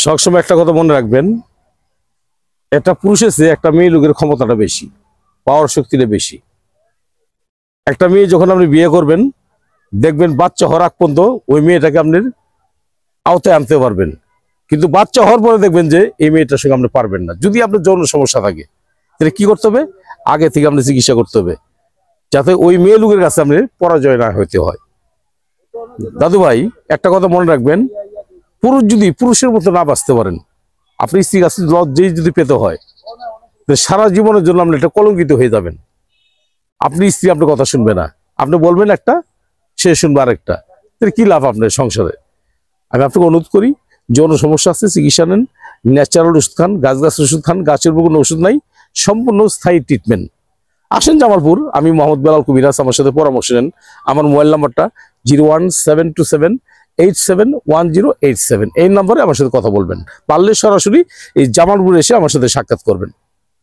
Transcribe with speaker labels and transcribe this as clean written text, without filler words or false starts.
Speaker 1: সবসময় একটা কথা মনে রাখবেন, একটা পুরুষের চেয়ে একটা মেয়ে লোকের ক্ষমতাটা বেশি, পাওয়ার শক্তিটা বেশি। একটা মেয়ে যখন আপনি বিয়ে করবেন, দেখবেন বাচ্চা হওয়ার আগ পর্যন্ত ওই মেয়েটাকে আপনি আওতায় আনতে পারবেন, কিন্তু বাচ্চা হওয়ার পরে দেখবেন যে এই মেয়েটার সঙ্গে আপনি পারবেন না। যদি আপনার যৌন সমস্যা থাকে তাহলে কি করতে হবে? আগে থেকে আপনি চিকিৎসা করতে হবে, যাতে ওই মেয়ে লোকের কাছে আপনি পরাজয় না হইতে হয়। দাদু ভাই, একটা কথা মনে রাখবেন, পুরুষ যদি পুরুষের মতো না বাঁচতে পারেন, আপনি স্ত্রীর কাছে লজ্জাই যদি পেতে হয়, সারা জীবনের জন্য আপনি একটা কলঙ্কিত হয়ে যাবেন। আপনি স্ত্রী আপনার কথা শুনবে না, আপনি বলবেন একটা, সে শুনবে আরেকটা, তাহলে কি লাভ আপনার সংসারে? আমি আপনাকে অনুরোধ করি, যৌন সমস্যা আছে চিকিৎসা নেন, ন্যাচারাল ওষুধ খান, গাছের ওষুধ খান, গাছের উপর কোনো ওষুধ নাই, সম্পূর্ণ স্থায়ী ট্রিটমেন্ট। আসেন জামালপুর, আমি মোহাম্মদ বেলাল কবিরাজ, আমার সাথে পরামর্শ নেন। আমার মোবাইল নাম্বারটা 01727871087, এই নম্বরে আমার সাথে কথা বলবেন। পারলে সরাসরি এই জামালপুর এসে আমার সাথে সাক্ষাৎ করবেন।